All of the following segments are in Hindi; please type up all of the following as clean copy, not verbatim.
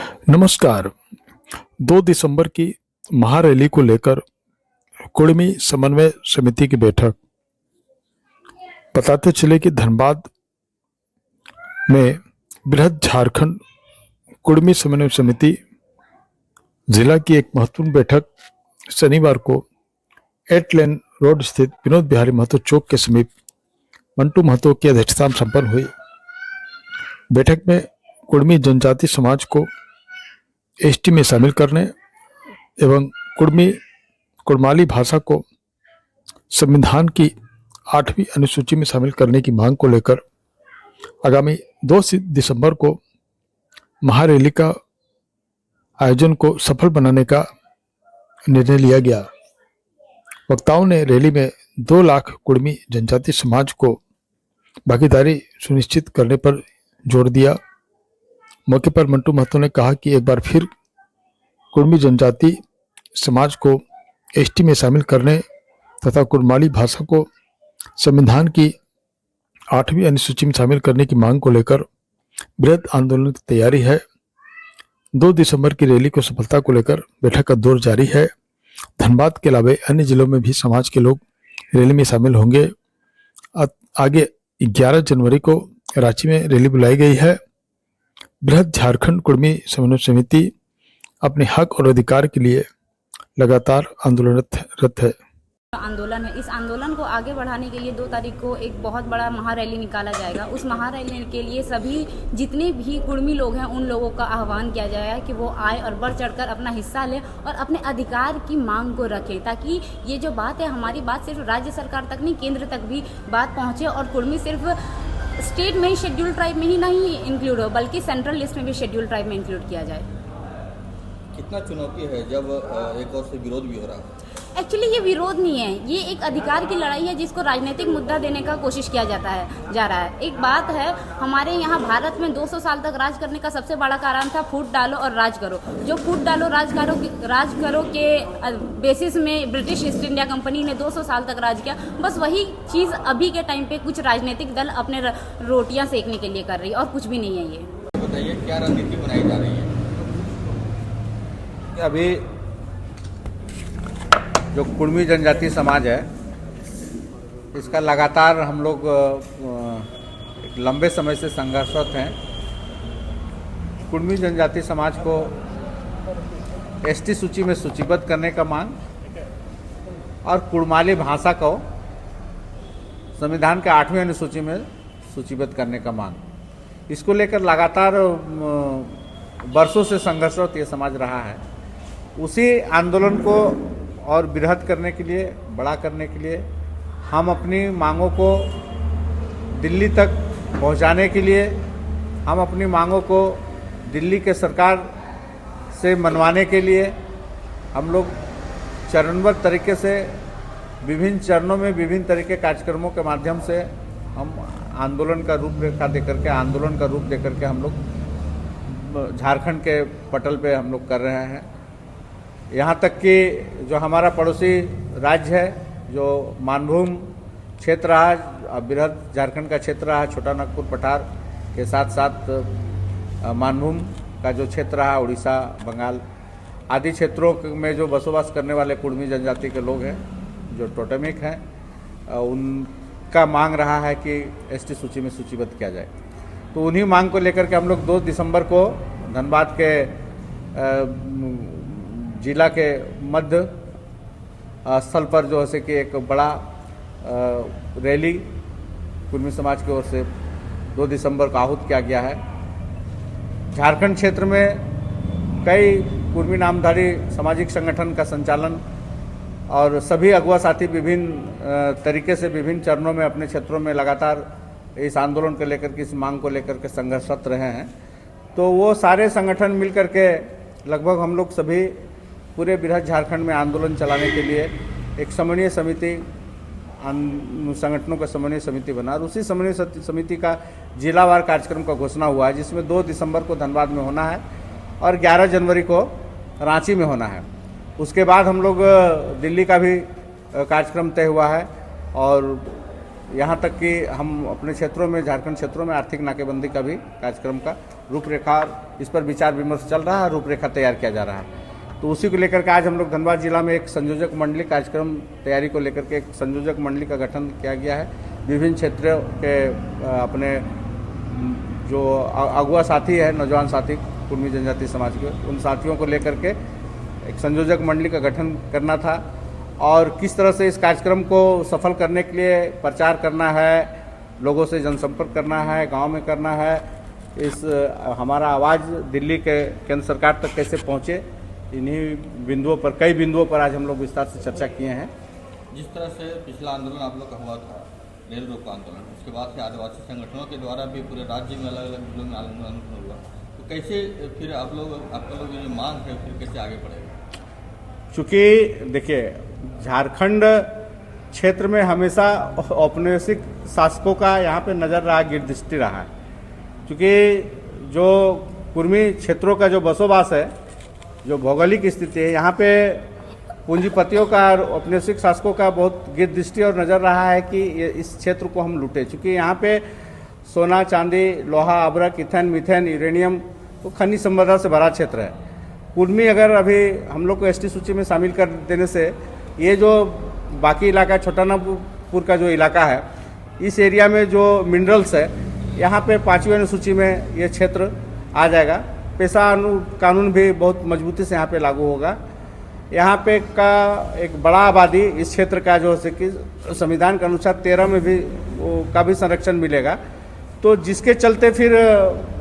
नमस्कार। 2 दिसंबर की महारैली को लेकर कुर्मी समन्वय समिति की बैठक। बताते चले कि धनबाद में बृहद झारखंड कुर्मी समन्वय समिति जिला की एक महत्वपूर्ण बैठक शनिवार को 8 लेन रोड स्थित विनोद बिहारी महतो चौक के समीप मंटू महतो की अध्यक्षता में संपन्न हुई। बैठक में कुर्मी जनजाति समाज को एसटी में शामिल करने एवं कुड़माली भाषा को संविधान की 8वीं अनुसूची में शामिल करने की मांग को लेकर आगामी 2 दिसंबर को महारैली का आयोजन को सफल बनाने का निर्णय लिया गया। वक्ताओं ने रैली में 2 लाख कुर्मी जनजाति समाज को भागीदारी सुनिश्चित करने पर जोर दिया। मौके पर मंटू महतो ने कहा कि एक बार फिर कुर्मी जनजाति समाज को एसटी में शामिल करने तथा कुड़माली भाषा को संविधान की 8वीं अनुसूची में शामिल करने की मांग को लेकर बृहद आंदोलन की तैयारी है। 2 दिसंबर की रैली को सफलता को लेकर बैठक का दौर जारी है। धनबाद के अलावा अन्य जिलों में भी समाज के लोग रैली में शामिल होंगे। आगे 11 जनवरी को रांची में रैली बुलाई गई है। बृहद झारखंड कुर्मी समन्वय समिति अपने हक और अधिकार के लिए लगातार आंदोलनरत है। आंदोलन है। इस आंदोलन को आगे बढ़ाने के लिए 2 तारीख को एक बहुत बड़ा महारैली निकाला जाएगा। उस महारैली के लिए सभी जितने भी कुर्मी लोग हैं उन लोगों का आह्वान किया जाएगा कि वो आए और बढ़ चढ़कर अपना हिस्सा लें और अपने अधिकार की मांग को रखें, ताकि ये जो बात है हमारी बात सिर्फ राज्य सरकार तक नहीं, केंद्र तक भी बात पहुँचे और कुर्मी सिर्फ स्टेट में ही शेड्यूल ट्राइब में ही नहीं इंक्लूड हो बल्कि सेंट्रल लिस्ट में भी शेड्यूल ट्राइब में इंक्लूड किया जाए। कितना चुनौती है जब एक और से विरोध भी हो रहा है? एक्चुअली ये विरोध नहीं है, ये एक अधिकार की लड़ाई है जिसको राजनीतिक मुद्दा देने का कोशिश किया जा रहा है। एक बात है, हमारे यहाँ भारत में 200 साल तक राज करने का सबसे बड़ा कारण था फूट डालो और राज करो। जो फूट डालो राज करो के बेसिस में ब्रिटिश ईस्ट इंडिया कंपनी ने 200 साल तक राज किया। बस वही चीज़ अभी के टाइम पे कुछ राजनीतिक दल अपने रोटियां सेकने के लिए कर रही है और कुछ भी नहीं है। ये बताइए क्या रणनीति बनाई जा रही है? अभी जो कुर्मी जनजाति समाज है इसका लगातार हम लोग एक लंबे समय से संघर्षरत हैं। कुर्मी जनजाति समाज को एसटी सूची में सूचीबद्ध करने का मांग और कुड़माली भाषा को संविधान के 8वीं अनुसूची में सूचीबद्ध करने का मांग, इसको लेकर लगातार वर्षों से संघर्षरत ये समाज रहा है। उसी आंदोलन को और बृहद करने के लिए, बड़ा करने के लिए हम अपनी मांगों को दिल्ली तक पहुंचाने के लिए, हम अपनी मांगों को दिल्ली के सरकार से मनवाने के लिए हम लोग चरणबद्ध तरीके से विभिन्न चरणों में विभिन्न तरीके के कार्यक्रमों के माध्यम से हम आंदोलन का रूपरेखा देकर के, आंदोलन का रूप देकर के हम लोग झारखंड के पटल पे हम लोग कर रहे हैं। यहाँ तक कि जो हमारा पड़ोसी राज्य है, जो मानभूम क्षेत्र रहा, बृहद झारखंड का क्षेत्र रहा, छोटा नागपुर पठार के साथ साथ मानभूम का जो क्षेत्र रहा, उड़ीसा, बंगाल आदि क्षेत्रों में जो बसोबास करने वाले कुर्मी जनजाति के लोग हैं, जो टोटेमिक हैं, उनका मांग रहा है कि एसटी सूची में सूचीबद्ध किया जाए। तो उन्हीं मांग को लेकर के हम लोग 2 दिसंबर को धनबाद के जिला के मध्य स्थल पर जो है कि एक बड़ा रैली कुर्मी समाज की ओर से 2 दिसंबर को आहूत किया गया है। झारखंड क्षेत्र में कई कुर्मी नामधारी सामाजिक संगठन का संचालन और सभी अगुवा साथी विभिन्न तरीके से विभिन्न चरणों में अपने क्षेत्रों में लगातार इस आंदोलन को लेकर के, इस मांग को लेकर के संघर्षरत रहे हैं। तो वो सारे संगठन मिलकर के लगभग हम लोग सभी पूरे बृहद झारखंड में आंदोलन चलाने के लिए एक समन्वय समिति, संगठनों का समन्वय समिति बना और उसी समन्वय समिति का जिलावार कार्यक्रम का घोषणा हुआ है, जिसमें 2 दिसंबर को धनबाद में होना है और 11 जनवरी को रांची में होना है। उसके बाद हम लोग दिल्ली का भी कार्यक्रम तय हुआ है और यहाँ तक कि हम अपने क्षेत्रों में, झारखंड क्षेत्रों में आर्थिक नाकेबंदी का भी कार्यक्रम का रूपरेखा, इस पर विचार विमर्श चल रहा है, रूपरेखा तैयार किया जा रहा है। तो उसी को लेकर के आज हम लोग धनबाद जिला में एक संयोजक मंडली, कार्यक्रम तैयारी को लेकर के एक संयोजक मंडली का गठन किया गया है। विभिन्न क्षेत्रों के अपने जो अगुआ साथी है, नौजवान साथी कुर्मी जनजाति समाज के, उन साथियों को लेकर के एक संयोजक मंडली का गठन करना था और किस तरह से इस कार्यक्रम को सफल करने के लिए प्रचार करना है, लोगों से जनसंपर्क करना है, गांव में करना है, इस हमारा आवाज़ दिल्ली के केंद्र सरकार तक कैसे पहुंचे, इन्हीं बिंदुओं पर, कई बिंदुओं पर आज हम लोग विस्तार से चर्चा किए हैं। जिस तरह से पिछला आंदोलन आप लोग का हुआ था, रेल रोको आंदोलन, उसके बाद से आदिवासी संगठनों के द्वारा भी पूरे राज्य में अलग अलग जिलों में आंदोलन हुआ, तो कैसे फिर आपका लोग ये मांग है फिर कैसे आगे बढ़ेगा? चूँकि देखिए, झारखंड क्षेत्र में हमेशा औपनिवेशिक शासकों का यहाँ पे नज़र रहा, गिरदृष्टि रहा है। क्योंकि जो कुर्मी क्षेत्रों का जो बसोबास है, जो भौगोलिक स्थिति है, यहाँ पे पूंजीपतियों का और औपनिवेशिक शासकों का बहुत गिरदृष्टि और नज़र रहा है कि इस क्षेत्र को हम लूटें। चूँकि यहाँ पे सोना, चांदी, लोहा, अभ्रक, ईथन, मीथेन, यूरेनियम, तो खनिज संपदा से भरा क्षेत्र है। कुर्मी अगर अभी हम लोग को एसटी सूची में शामिल कर देने से ये जो बाकी इलाका, छोटानागपुर का जो इलाका है, इस एरिया में जो मिनरल्स है, यहाँ पे 5वीं अनुसूची में ये क्षेत्र आ जाएगा। पेशा कानून भी बहुत मजबूती से यहाँ पे लागू होगा। यहाँ पे का एक बड़ा आबादी इस क्षेत्र का जो है कि संविधान के अनुसार 13 में भी का भी संरक्षण मिलेगा। तो जिसके चलते फिर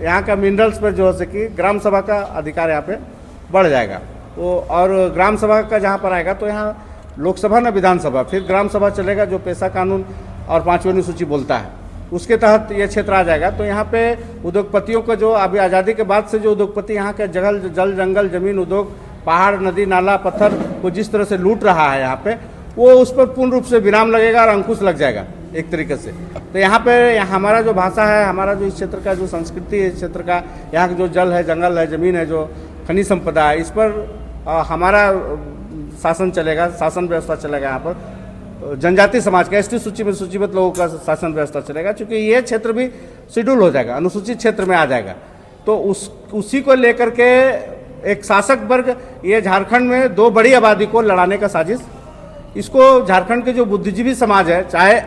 यहाँ का मिनरल्स पर जो है कि ग्राम सभा का अधिकार यहाँ पे बढ़ जाएगा। वो और ग्राम सभा का जहाँ पर आएगा तो यहाँ लोकसभा न विधानसभा, फिर ग्राम सभा चलेगा, जो पेशा कानून और 5वीं अनुसूची बोलता है, उसके तहत ये क्षेत्र आ जाएगा। तो यहाँ पे उद्योगपतियों को, जो अभी आज़ादी के बाद से जो उद्योगपति यहाँ के जल जंगल, जमीन, उद्योग, पहाड़, नदी, नाला, पत्थर को जिस तरह से लूट रहा है यहाँ पे, वो उस पर पूर्ण रूप से विराम लगेगा और अंकुश लग जाएगा एक तरीके से। तो यहाँ पे हमारा जो भाषा है, हमारा जो इस क्षेत्र का जो संस्कृति है, इस क्षेत्र का, यहाँ का जो जल है, जंगल है, जमीन है, जो खनिज संपदा है, इस पर हमारा शासन चलेगा, शासन व्यवस्था चलेगा। यहाँ पर जनजाति समाज का, एसटी सूची में सूचीबद्ध लोगों का शासन व्यवस्था चलेगा। क्योंकि ये क्षेत्र भी शेड्यूल हो जाएगा, अनुसूचित क्षेत्र में आ जाएगा। तो उसी को लेकर के एक शासक वर्ग, ये झारखंड में 2 बड़ी आबादी को लड़ाने का साजिश, इसको झारखंड के जो बुद्धिजीवी समाज है, चाहे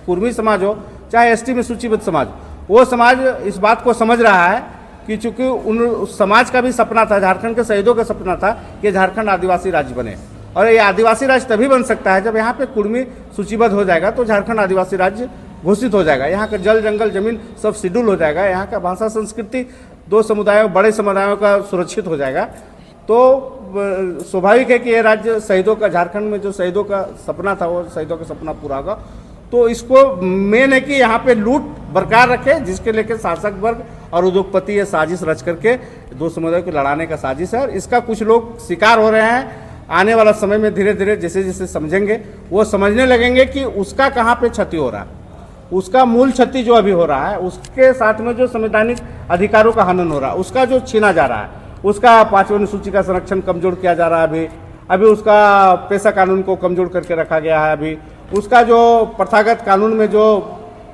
कुर्मी समाज हो, चाहे एसटी में सूचीबद्ध समाज, वो समाज इस बात को समझ रहा है कि चूंकि उस समाज का भी सपना था, झारखंड के शहीदों का सपना था कि झारखंड आदिवासी राज्य बने। और ये आदिवासी राज्य तभी बन सकता है जब यहाँ पे कुर्मी सूचीबद्ध हो जाएगा, तो झारखंड आदिवासी राज्य घोषित हो जाएगा। यहाँ का जल, जंगल, जमीन सब शेड्यूल हो जाएगा। यहाँ का भाषा, संस्कृति 2 समुदायों, बड़े समुदायों का सुरक्षित हो जाएगा। तो स्वाभाविक है कि ये राज्य शहीदों का, झारखंड में जो शहीदों का सपना था, वो शहीदों का सपना पूरा होगा। तो इसको मेन है कि यहाँ पे लूट बरकरार रखे, जिसके लेके शासक वर्ग और उद्योगपति ये साजिश रच करके 2 समुदायों को लड़ाने का साजिश है। और इसका कुछ लोग शिकार हो रहे हैं। आने वाला समय में धीरे धीरे जैसे जैसे समझेंगे, वो समझने लगेंगे कि उसका कहाँ पे क्षति हो रहा है, उसका मूल क्षति जो अभी हो रहा है, उसके साथ में जो संवैधानिक अधिकारों का हनन हो रहा है, उसका जो छीना जा रहा है, उसका 5वीं अनुसूची का संरक्षण कमजोर किया जा रहा है। अभी उसका पेशा कानून को कमजोर करके रखा गया है। अभी उसका जो प्रथागत कानून में जो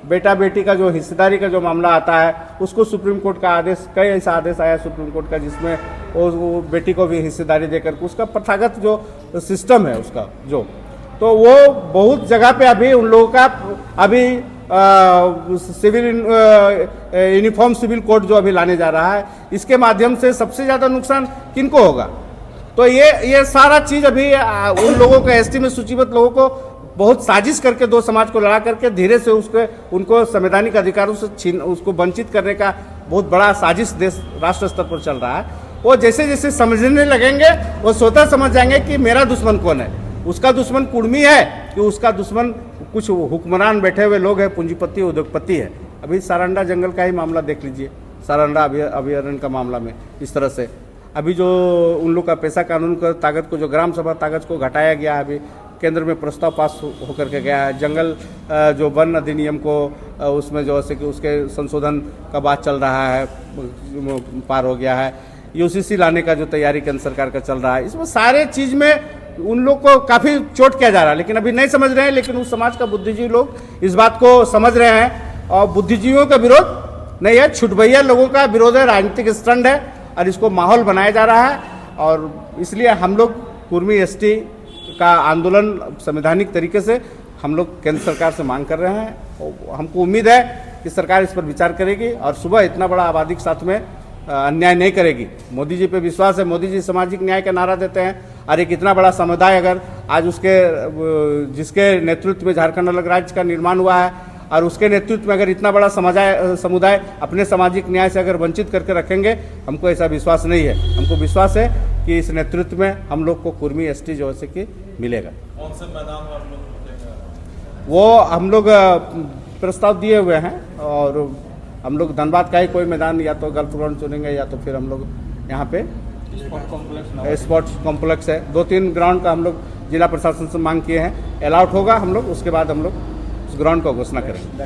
बेटा बेटी का जो हिस्सेदारी का जो मामला आता है, उसको सुप्रीम कोर्ट का आदेश, कई ऐसा आदेश आया सुप्रीम कोर्ट का जिसमें वो बेटी को भी हिस्सेदारी देकर उसका प्रथागत जो सिस्टम है उसका जो, तो वो बहुत जगह पे अभी उन लोगों का अभी सिविल यूनिफॉर्म सिविल कोड जो अभी लाने जा रहा है, इसके माध्यम से सबसे ज़्यादा नुकसान किनको होगा? तो ये सारा चीज़ अभी उन लोगों को, एसटी में सूचीबद्ध लोगों को बहुत साजिश करके 2 समाज को लड़ा करके धीरे से उनको संवैधानिक अधिकारों से उसको वंचित करने का बहुत बड़ा साजिश देश राष्ट्र स्तर पर चल रहा है। वो जैसे जैसे समझने लगेंगे, वो स्वतः समझ जाएंगे कि मेरा दुश्मन कौन है। उसका दुश्मन कुर्मी है कि उसका दुश्मन कुछ हुक्मरान बैठे हुए लोग हैं, पूंजीपति, उद्योगपति है। अभी सारंडा जंगल का ही मामला देख लीजिए, सारंडा अभयारण्य का मामला में इस तरह से अभी जो उन लोग का पेशा कानून का ताकत को, जो ग्राम सभा ताकत को घटाया गया है, अभी केंद्र में प्रस्ताव पास होकर के गया है। जंगल जो वन अधिनियम को उसमें जो है कि उसके संशोधन का बात चल रहा है, पार हो गया है। यूसीसी लाने का जो तैयारी केंद्र सरकार का चल रहा है, इसमें सारे चीज़ में उन लोग को काफ़ी चोट किया जा रहा है, लेकिन अभी नहीं समझ रहे हैं। लेकिन उस समाज का बुद्धिजीवी लोग इस बात को समझ रहे हैं और बुद्धिजीवियों का विरोध नहीं है, छुटभैया लोगों का विरोध है, राजनीतिक स्टंट है और इसको माहौल बनाया जा रहा है। और इसलिए हम लोग कुर्मी एसटी का आंदोलन संवैधानिक तरीके से हम लोग केंद्र सरकार से मांग कर रहे हैं। और हमको उम्मीद है कि सरकार इस पर विचार करेगी और सुबह इतना बड़ा आबादी के साथ में अन्याय नहीं करेगी। मोदी जी पे विश्वास है, मोदी जी सामाजिक न्याय का नारा देते हैं और एक इतना बड़ा समुदाय अगर आज जिसके नेतृत्व में झारखंड अलग राज्य का निर्माण हुआ है और उसके नेतृत्व में अगर इतना बड़ा समुदाय अपने सामाजिक न्याय से अगर वंचित करके रखेंगे, हमको ऐसा विश्वास नहीं है। हमको विश्वास है कि इस नेतृत्व में हम लोग को कुर्मी एसटी जो है कि मिलेगा। कौन से मैदान में आप लोग वो हम लोग प्रस्ताव दिए हुए हैं और हम लोग धनबाद का ही कोई मैदान या तो गल्फ ग्राउंड चुनेंगे या तो फिर हम लोग यहाँ पे स्पोर्ट्स कॉम्प्लेक्स है, 2-3 ग्राउंड का हम लोग जिला प्रशासन से मांग किए हैं। अलॉट होगा हम लोग, उसके बाद हम लोग उस ग्राउंड का घोषणा करेंगे।